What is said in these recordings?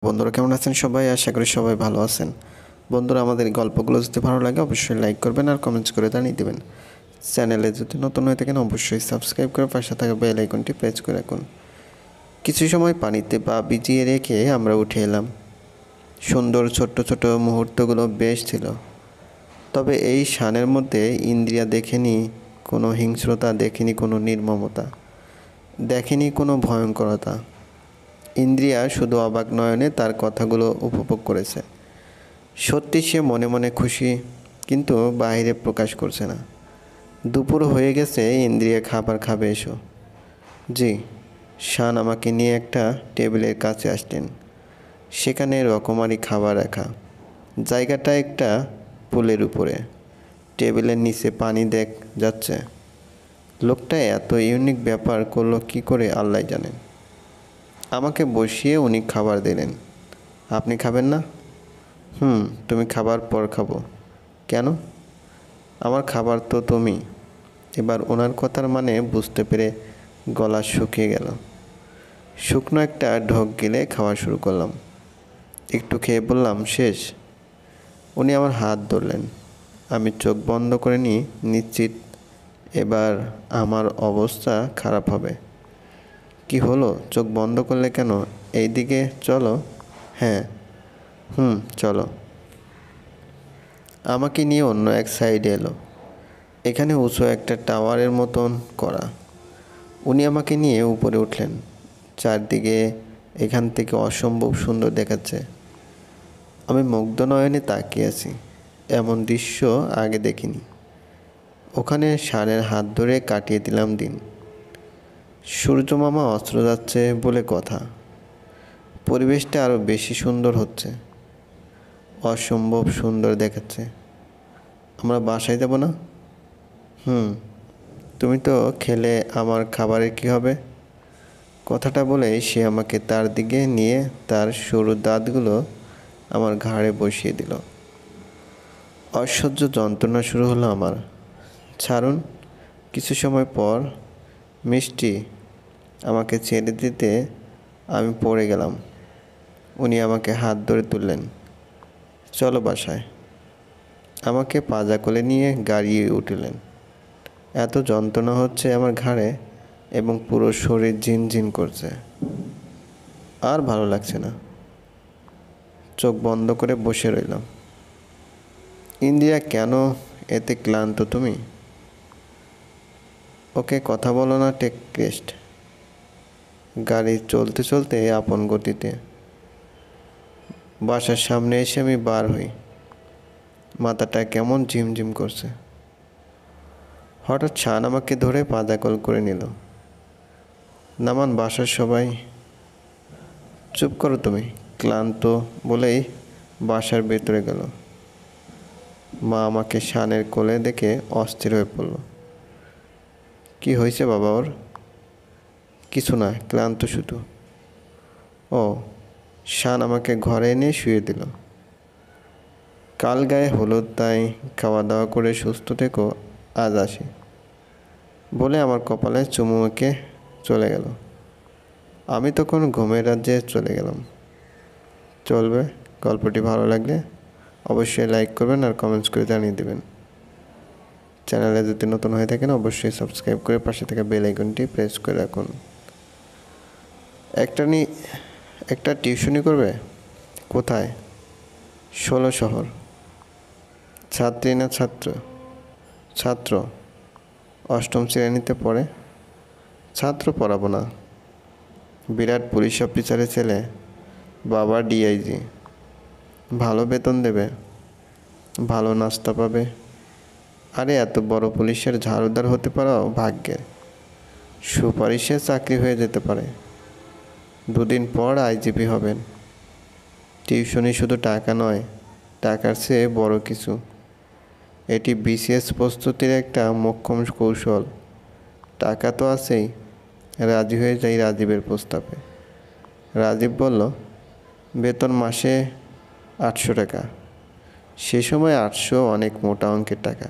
বন্ধুরা কেমন আছেন সবাই? আশা করি সবাই ভালো আছেন। বন্ধুরা, আমাদের গল্পগুলো যদি ভালো লাগে অবশ্যই লাইক করবেন আর কমেন্টস করে জানিয়ে দেবেন। চ্যানেলে যদি নতুন হয়ে থাকেন অবশ্যই সাবস্ক্রাইব করে পাশে থাকা বেল আইকনটি প্রেস করে রাখুন। কিছু সময় পানিতে পা ভিজিয়ে রেখে আমরা উঠে এলাম। সুন্দর ছোট্ট ছোট মুহূর্তগুলো বেশ ছিল, তবে এই শানের মধ্যে ইন্দ্রিয়া দেখেনি কোনো হিংস্রতা, দেখেনি কোনো নির্মমতা, দেখেনি কোনো ভয়ঙ্করতা। ইন্দ্রিয়া শুধু অবাক নয়নে তার কথাগুলো উপভোগ করেছে। সত্যি সে মনে মনে খুশি, কিন্তু বাইরে প্রকাশ করছে না। দুপুর হয়ে গেছে, ইন্দ্রিয়া খাবার খাবে এসো। জি। শান আমাকে নিয়ে একটা টেবিলের কাছে আসলেন। সেখানে রকমারি খাবার রাখা। জায়গাটা একটা পুলের উপরে। টেবিলের নিচে পানি যাচ্ছে। লোকটা এত ইউনিক ব্যাপার করলো কি করে আল্লাহ জানেন। আমাকে বসিয়ে উনি খাবার দিলেন। আপনি খাবেন না? তুমি খাবার পর খাবো। কেন? আমার খাবার তো তুমি। এবার ওনার কথার মানে বুঝতে পেরে গলা শুকিয়ে গেল। শুকনো একটা ঢোক গিলে খাওয়া শুরু করলাম। একটু খেয়ে বললাম, শেষ? উনি আমার হাত ধরলেন। আমি চোখ বন্ধ করে নিই, নিশ্চিত এবার আমার অবস্থা খারাপ হবে। কি হলো? চোখ বন্ধ করলে কেন? এই দিকে চলো। হ্যাঁ। চলো। আমাকে নিয়ে অন্য এক সাইডে এলো। এখানে উঁচু একটা টাওয়ারের মতন করা। উনি আমাকে নিয়ে উপরে উঠলেন। চারদিকে এখান থেকে অসম্ভব সুন্দর দেখাচ্ছে। আমি মুগ্ধ নয়নে তাকিয়ে আছি। এমন দৃশ্য আগে দেখিনি। ওখানে শানের হাত ধরে কাটিয়ে দিলাম দিন। সূর্য মামা অস্ত্র যাচ্ছে বলে কথা। পরিবেশটা আরও বেশি সুন্দর হচ্ছে। অসম্ভব সুন্দর দেখাচ্ছে। আমরা বাসায় যাব না? তুমি তো খেলে আমার খাবারের কী হবে? কথাটা বলেই সে আমাকে তার দিকে নিয়ে তার সরু দাঁতগুলো আমার ঘাড়ে বসিয়ে দিল। অসহ্য যন্ত্রণা শুরু হলো আমার। ছাড়ুন। কিছু সময় পর মিষ্টি আমাকে ছেড়ে দিতে আমি পড়ে গেলাম। উনি আমাকে হাত ধরে তুললেন। চলো বাসায়। আমাকে পাজা কোলে নিয়ে গাড়িয়ে উঠলেন। এত যন্ত্রণা হচ্ছে আমার ঘাড়ে এবং পুরো শরীর ঝিনঝিন করছে। আর ভালো লাগছে না। চোখ বন্ধ করে বসে রইলাম। ইন্দিরা, কেন এতে ক্লান্ত তুমি? ওকে কথা বলো না, টেক রেস্ট। গাড়ি চলতে চলতে আপন গতিতে বাসার সামনে এসে আমি বার হই। মাথাটা কেমন ঝিমঝিম করছে। হঠাৎ শান আমাকে ধরে পাদাকল করে নিল। নামান বাসার সবাই। চুপ করো তুমি। ক্লান্ত বলেই বাসার ভেতরে গেল। মা আমাকে শানের কোলে দেখে অস্থির হয়ে পড়ল। কি হয়েছে বাবা ওর? কিছু না, ক্লান্ত শুধু। ও। শান আমাকে ঘরে এনে শুয়ে দিল। কাল গায়ে হলুদ, তাই খাওয়া দাওয়া করে সুস্থ থেকো, আজ আসি বলে আমার কপালে চুমু এঁকে চলে গেল। আমি তখন ঘুমের রাজ্যে চলে গেলাম। চলবে। গল্পটি ভালো লাগলে অবশ্যই লাইক করবেন আর কমেন্টস করে জানিয়ে দেবেন। চ্যানেলে যদি নতুন হয়ে থাকেন অবশ্যই সাবস্ক্রাইব করে পাশে থাকা বেল আইকনটি প্রেস করে রাখুন। একটা টিউশনি করবে? কোথায়? 16 শহর। ছাত্রী না ছাত্র? ছাত্র। 8ম শ্রেণীতে পড়ে। ছাত্র পড়াবো না। বিরাট পুলিশ অফিসারের ছেলে, বাবা ডিআইজি। ভালো বেতন দেবে, ভালো নাস্তা পাবে। আরে এত বড় পুলিশের ঝাড়ুদার হতে পারাও ভাগ্যের। সুপারিশে চাকরি হয়ে যেতে পারে। 2 দিন পর আইজিপি হবেন। টিউশনি শুধু টাকা নয়, টাকার চেয়ে বড় কিছু। এটি বিসিএস প্রস্তুতির একটা মোক্ষম কৌশল। টাকা তো আছেই। রাজি হয়ে যাই রাজীবের প্রস্তাবে। রাজীব বলল, বেতন মাসে 800 টাকা। সে সময় 800 অনেক মোটা অঙ্কের টাকা।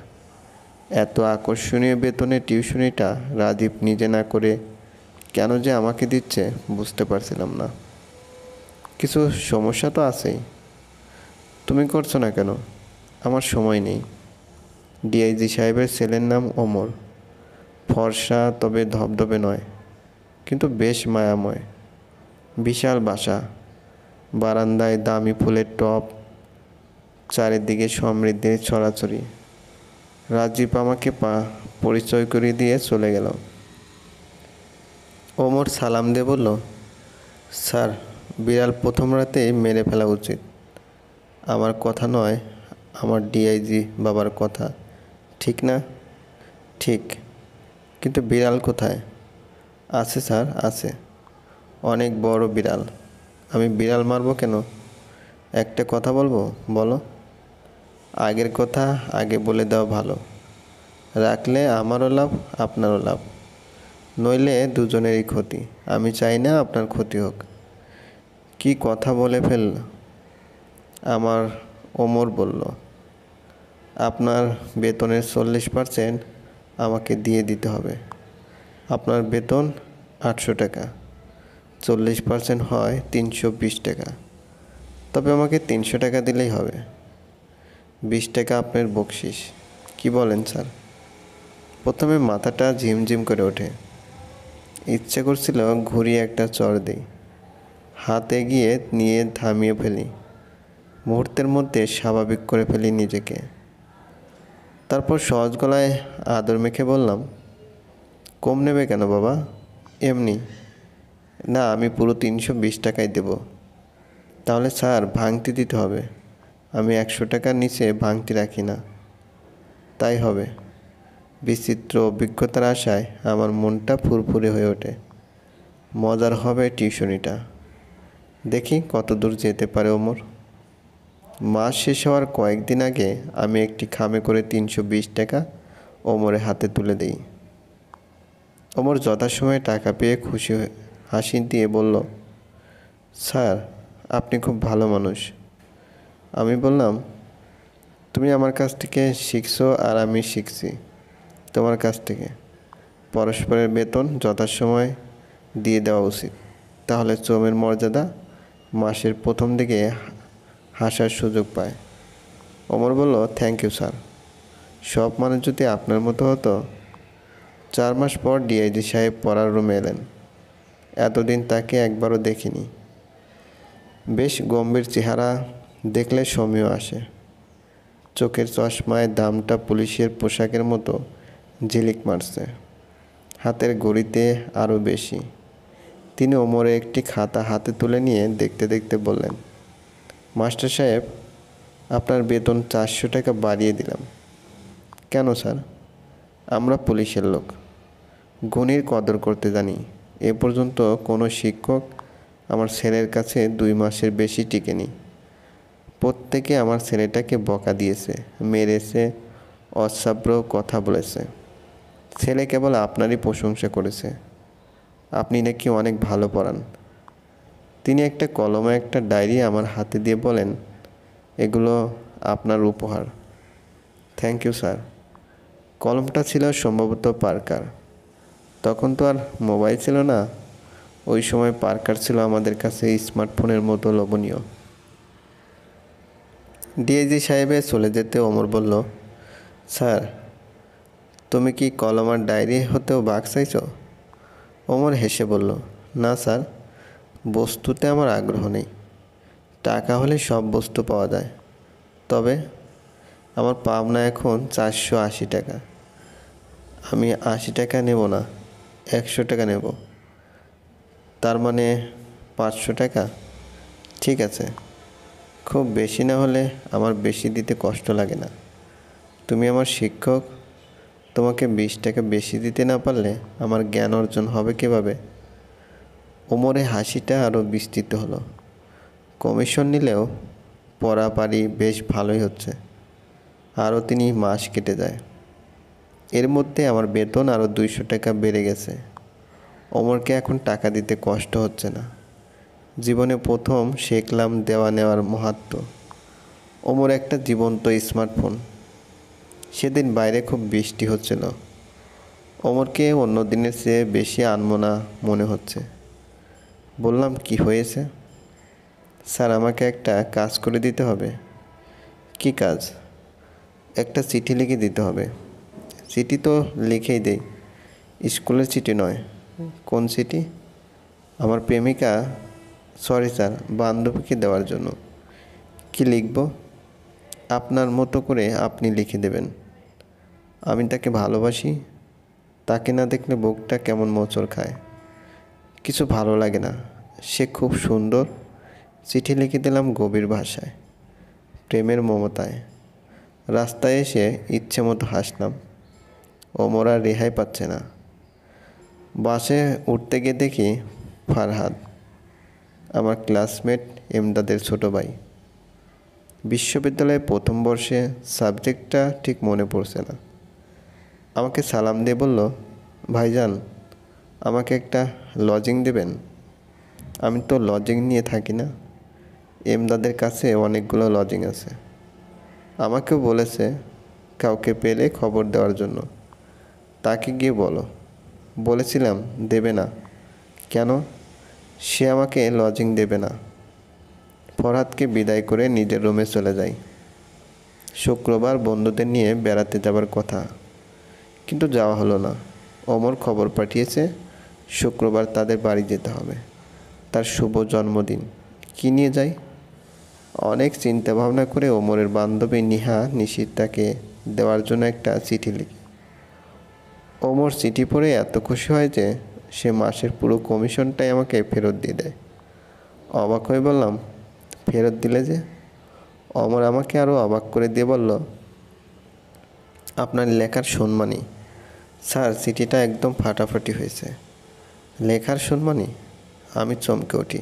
এত আকর্ষণীয় বেতনে টিউশনিটা রাজীব নিজে না করে কেন যে আমাকে দিচ্ছে বুঝতে পারছিলাম না। কিছু সমস্যা তো আছেই। তুমি করছো না কেন? আমার সময় নেই। ডিআইজি সাহেবের ছেলের নাম ওমর। ফর্সা, তবে ধবধবে নয়, কিন্তু বেশ মায়াময়। বিশাল বাসা, বারান্দায় দামি ফুলের টব, চারিদিকে সমৃদ্ধির ছড়াছড়ি। রাজীব আমাকে পরিচয় করিয়ে দিয়ে চলে গেল। ওমর সালাম দিয়ে বলল, স্যার, বিড়াল প্রথম রাতেই মেরে ফেলা উচিত। আমার কথা নয়, আমার ডিআইজি বাবার কথা। ঠিক না? ঠিক। কিন্তু বিড়াল কোথায়? আছে স্যার, আছে। অনেক বড় বিড়াল। আমি বিড়াল মারবো কেন? একটা কথা বলবো? বলো। আগের কথা আগে বলে দেওয়া ভালো। রাখলে আমারও লাভ, আপনারও লাভ। নইলে দুজনেরই ক্ষতি। আমি চাই না আপনার ক্ষতি হোক। কি কথা বলে ফেলল আমার! ওমর বলল, আপনার বেতনের 40% আমাকে দিয়ে দিতে হবে। আপনার বেতন 800 টাকা, 40% হয় 320 টাকা। তবে আমাকে 300 টাকা দিলেই হবে। 20 টাকা আপনার বকশিস। কি বলেন স্যার? প্রথমে মাথাটা ঝিমঝিম করে ওঠে। ইচ্ছে করছিল ঘুরিয়ে একটা চড় দিই, হাত এগিয়ে নিয়ে থামিয়ে ফেলি, মুহূর্তের মধ্যে স্বাভাবিক করে ফেলি নিজেকে। তারপর সহজ গলায় আদর মেখে বললাম, কম নেবে কেন বাবা? এমনি। না, আমি পুরো 320 টাকাই দেব। তাহলে স্যার ভাঙতি দিতে হবে। আমি 100 টাকার নিচে ভাঙতি রাখি না। তাই হবে। বিচিত্র অভিজ্ঞতার আশায় আমার মনটা ফুরফুরে হয়ে ওঠে। মজার হবে টিউশনিটা। দেখি কত দূর যেতে পারে ওমর। মাস শেষ হওয়ার কয়েকদিন আগে আমি একটি খামে করে 320 টাকা ওমরের হাতে তুলে দিই। ওমর যথাসময়ে টাকা পেয়ে খুশি হয়ে হাসি দিয়ে বলল, স্যার, আপনি খুব ভালো মানুষ। আমি বললাম, তুমি আমার কাছ থেকে শিখছো আর আমি শিখছি তোমার কাছ থেকে। পরস্পরের বেতন যথাসময়ে দিয়ে দেওয়া উচিত। তাহলে শ্রমের মর্যাদা মাসের প্রথম দিকে হাসার সুযোগ পায়। ওমর বলল, থ্যাংক ইউ স্যার। সব মানুষ যদি আপনার মতো হতো। 4 মাস পর ডিআইজি সাহেব পড়ার রুমে এলেন। এতদিন তাকে একবারও দেখিনি। বেশ গম্ভীর চেহারা, দেখলে সমীহ আসে। চোখের চশমায় দামটা পুলিশের পোশাকের মতো ঝিলিক মারছে, হাতের ঘড়িতে আরও বেশি। তিনি ওমরে একটি খাতা হাতে তুলে নিয়ে দেখতে দেখতে বললেন, মাস্টার সাহেব, আপনার বেতন 400 টাকা বাড়িয়ে দিলাম। কেন স্যার? আমরা পুলিশের লোক, গুণীর কদর করতে জানি। এ পর্যন্ত কোনো শিক্ষক আমার ছেলের কাছে 2 মাসের বেশি টিকেনি। প্রত্যেকে আমার ছেলেটাকে বকা দিয়েছে, মেরেছে, অশ্রাব্য কথা বলেছে। ছেলে কেবল আপনারই প্রশংসা করেছে। আপনি নাকি অনেক ভালো পড়ান। তিনি একটা কলমে একটা ডায়েরি আমার হাতে দিয়ে বলেন, এগুলো আপনার উপহার। Thank you sir. কলমটা ছিল সম্ভবত পার্কার। তখন তো আর মোবাইল ছিল না। ওই সময় পার্কার ছিল আমাদের কাছে স্মার্টফোনের মতো লোভনীয়। ডিআইজি সাহেবে চলে যেতে ওমর বলল, স্যার, তুমি কি কলম আর ডায়েরি হতেও বাক চাইছো? ওমর হেসে বলল, না স্যার, বস্তুতে আমার আগ্রহ নেই। টাকা হলে সব বস্তু পাওয়া যায়। তবে আমার পাওনা এখন 480 টাকা। আমি 80 টাকা নেব না, 100 টাকা নেব। তার মানে 500 টাকা। ঠিক আছে। খুব বেশি না হলে আমার বেশি দিতে কষ্ট লাগে না। তুমি আমার শিক্ষক, তোমাকে 20 টাকা বেশি দিতে না পারলে আমার জ্ঞান অর্জন হবে কীভাবে? ওমরের হাসিটা আরও বিস্তৃত হলো। কমিশন নিলেও পড়াপাড়ি বেশ ভালোই হচ্ছে। আরও 3 মাস কেটে যায়। এর মধ্যে আমার বেতন আরও 200 টাকা বেড়ে গেছে। ওমরকে এখন টাকা দিতে কষ্ট হচ্ছে না। জীবনে প্রথম শিখলাম দেওয়া নেওয়ার মাহাত্ম্য। ওমর একটা জীবন্ত স্মার্টফোন। সেদিন বাইরে খুব বৃষ্টি হচ্ছিল। ওমরকে অন্য দিনের চেয়ে বেশি আনমনা মনে হচ্ছে। বললাম, কি হয়েছে? স্যার আমাকে একটা কাজ করে দিতে হবে। কি কাজ? একটা চিঠি লিখে দিতে হবে। চিঠি তো লিখেই দেই, স্কুলের চিঠি নয়। কোন চিঠি? আমার প্রেমিকা, সরি স্যার, বান্ধবীকে দেওয়ার জন্য। কি লিখব? আপনার মতো করে আপনি লিখে দেবেন। আমি তাকে ভালোবাসি। তাকে না দেখলে বুকটা কেমন মোচড় খায়, কিছু ভালো লাগে না। সে খুব সুন্দর। চিঠি লিখে দিলাম গভীর ভাষায়, প্রেমের মমতায়। রাস্তায় এসে ইচ্ছে মতো হাসলাম। ওমর আর রেহাই পাচ্ছে না। বাসে উঠতে গিয়ে দেখি ফারহাদ, আমার ক্লাসমেট, এমদাদের ছোট ভাই। বিশ্ববিদ্যালয়ে প্রথম বর্ষে, সাবজেক্টটা ঠিক মনে পড়ছে না। আমাকে সালাম দিয়ে বলল, ভাইজান, আমাকে একটা লজিং দেবেন? আমি তো লজিং নিয়ে থাকি না। এমদাদের কাছে অনেকগুলো লজিং আছে। আমাকেও বলেছে কাউকে পেলে খবর দেওয়ার জন্য। তাকে গিয়ে বলো। বলেছিলাম দেবে না। কেন? সে আমাকে লজিং দেবে না। ফরহাদকে বিদায় করে নিজের রুমে চলে যাই। শুক্রবার বন্ধুদের নিয়ে বেড়াতে যাবার কথা, কিন্তু যাওয়া হলো না। ওমর খবর পাঠিয়েছে শুক্রবার তাদের বাড়ি যেতে হবে, তার শুভ জন্মদিন। কী নিয়ে যাই? অনেক চিন্তা ভাবনা করে ওমরের বান্ধবী নিহা নিশিতাকে দেওয়ার জন্য একটা চিঠি লিখি। ওমর চিঠি পড়ে এত খুশি হয় যে সে মাসের পুরো কমিশনটাই আমাকে ফেরত দিয়ে দেয়। অবাক হয়ে বললাম, ফেরত দিলে যে? ওমর আমাকে আরও অবাক করে দিয়ে বলল, আপনার লেখার সম্মানী। স্যার, চিঠিটা একদম ফাটাফাটি হয়েছে। লেখার সম্মানী? আমি চমকে উঠি।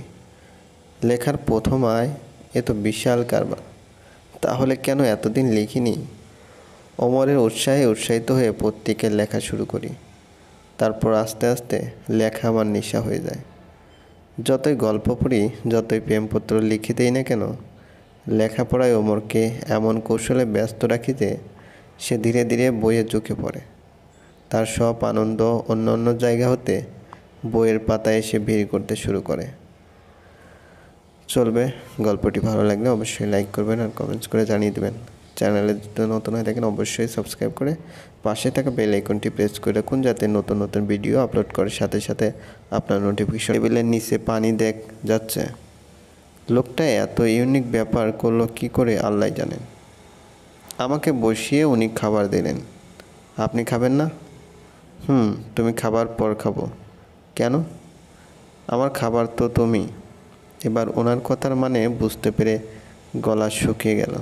লেখার প্রথম আয়? এ তো বিশাল কারবার। তাহলে কেন এতদিন লিখিনি? ওমরের উৎসাহে উৎসাহিত হয়ে পত্রিকায় লেখা শুরু করি। তারপর আস্তে আস্তে লেখা আমার নেশা হয়ে যায়। যতই গল্প পড়ি, যতই প্রেমপত্র লিখে দেই না কেন, লেখাপড়ায় ওমরকে এমন কৌশলে ব্যস্ত রাখি যে সে ধীরে ধীরে বইয়ে ঝুঁকে পড়ে। তার সব আনন্দ অন্য অন্য জায়গা হতে বইয়ের পাতায় এসে ভিড় করতে শুরু করে। চলবে। গল্পটি ভালো লাগলে অবশ্যই লাইক করবেন আর কমেন্টস করে জানিয়ে দেবেন। চ্যানেলে যদি নতুন হয়ে থাকেন অবশ্যই সাবস্ক্রাইব করে পাশে থাকা বেল আইকনটি প্রেস করে রাখুন, যাতে নতুন নতুন ভিডিও আপলোড করার সাথে সাথে আপনার নোটিফিকেশন। টেবিলের নিচে পানি দেখ যাচ্ছে। লোকটা এত ইউনিক ব্যাপার করলো কি করে আল্লাহ জানেন। আমাকে বসিয়ে উনি খাবার দিলেন। আপনি খাবেন না? তুমি খাবার পর খাবো। কেন? আমার খাবার তো তুমি। এবার ওনার কথার মানে বুঝতে পেরে গলা শুকিয়ে গেল।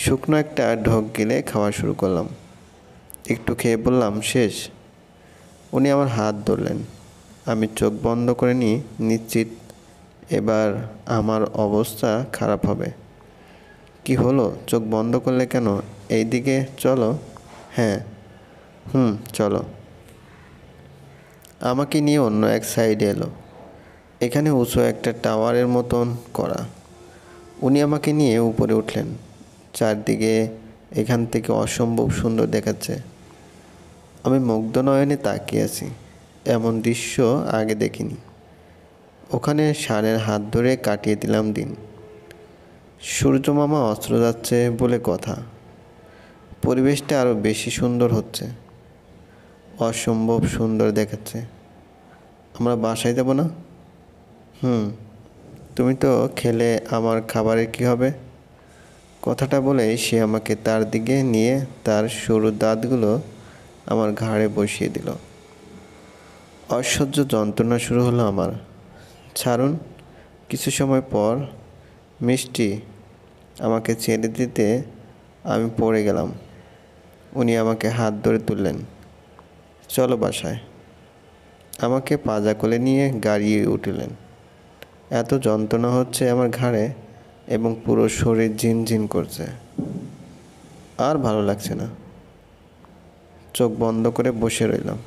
শুকনো একটা ঢোক গিলে খাওয়া শুরু করলাম। একটু খেয়ে বললাম, শেষ? উনি আমার হাত ধরলেন। আমি চোখ বন্ধ করে নিই, নিশ্চিত এবার আমার অবস্থা খারাপ হবে। কি হলো? চোখ বন্ধ করলে কেন? এই দিকে চলো। হ্যাঁ। চলো। আমাকে নিয়ে অন্য এক সাইডে এলো। এখানে উঁচু একটা টাওয়ারের মতন করা। উনি আমাকে নিয়ে উপরে উঠলেন। চারদিকে এখান থেকে অসম্ভব সুন্দর দেখাচ্ছে। আমি মুগ্ধ নয়নে তাকিয়ে আছি। এমন দৃশ্য আগে দেখিনি। ওখানে ষাঁড়ের হাত ধরে কাটিয়ে দিলাম দিন। সূর্য মামা অস্ত্র যাচ্ছে বলে কথা। পরিবেশটা আরও বেশি সুন্দর হচ্ছে। অসম্ভব সুন্দর দেখাচ্ছে। আমরা বাসায় যাব না? তুমি তো খেলে আমার খাবারের কি হবে? কথাটা বলে সে আমাকে তার দিকে নিয়ে তার সরু দাঁতগুলো আমার ঘাড়ে বসিয়ে দিল। অসহ্য যন্ত্রণা শুরু হলো আমার। ছাড়ুন। কিছু সময় পর মিষ্টি আমাকে ছেড়ে দিতে আমি পড়ে গেলাম। উনি আমাকে হাত ধরে তুললেন। চলো বাসায়। আমাকে পাজা কোলে নিয়ে গাড়িয়ে উঠলেন। এত যন্ত্রণা হচ্ছে আমার ঘাড়ে এবং পুরো শরীর ঝিনঝিন করছে। আর ভালো লাগছে না। চোখ বন্ধ করে বসে রইলাম।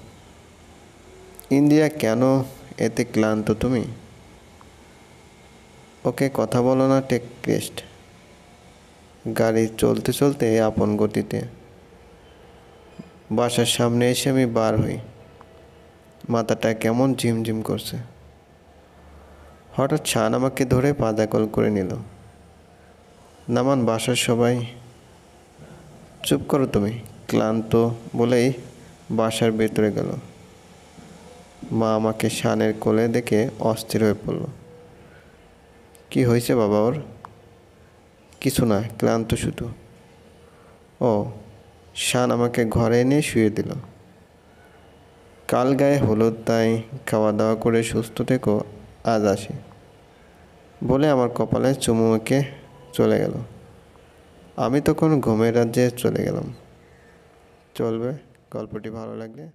ইন্দিরা, কেন এতে ক্লান্ত তুমি? ওকে কথা বলো না, টেক রেস্ট। গাড়ি চলতে চলতে আপন গতিতে বাসার সামনে এসে আমি বার হই। মাথাটা কেমন ঝিমঝিম করছে। হঠাৎ শান আমাকে ধরে পাদাকল করে নিল। নামান, বাসার সবাই। চুপ করো তুমি, ক্লান্ত বলেই বাসার ভেতরে গেল। মা আমাকে শানের কোলে দেখে অস্থির হয়ে পড়ল। কি হয়েছে বাবা ওর? কিছু না, ক্লান্ত শুধু। ও। শান আমাকে ঘরে এনে শুয়ে দিল। কাল গায়ে হলুদ, তাই খাওয়া দাওয়া করে সুস্থ থেকো, আজ আসি বলে আমার কপালে চুমু এঁকে চলে গেল। আমি তখন ঘুমের রাজ্যে চলে গেলাম। চলবে, গল্পটি ভালো লাগলে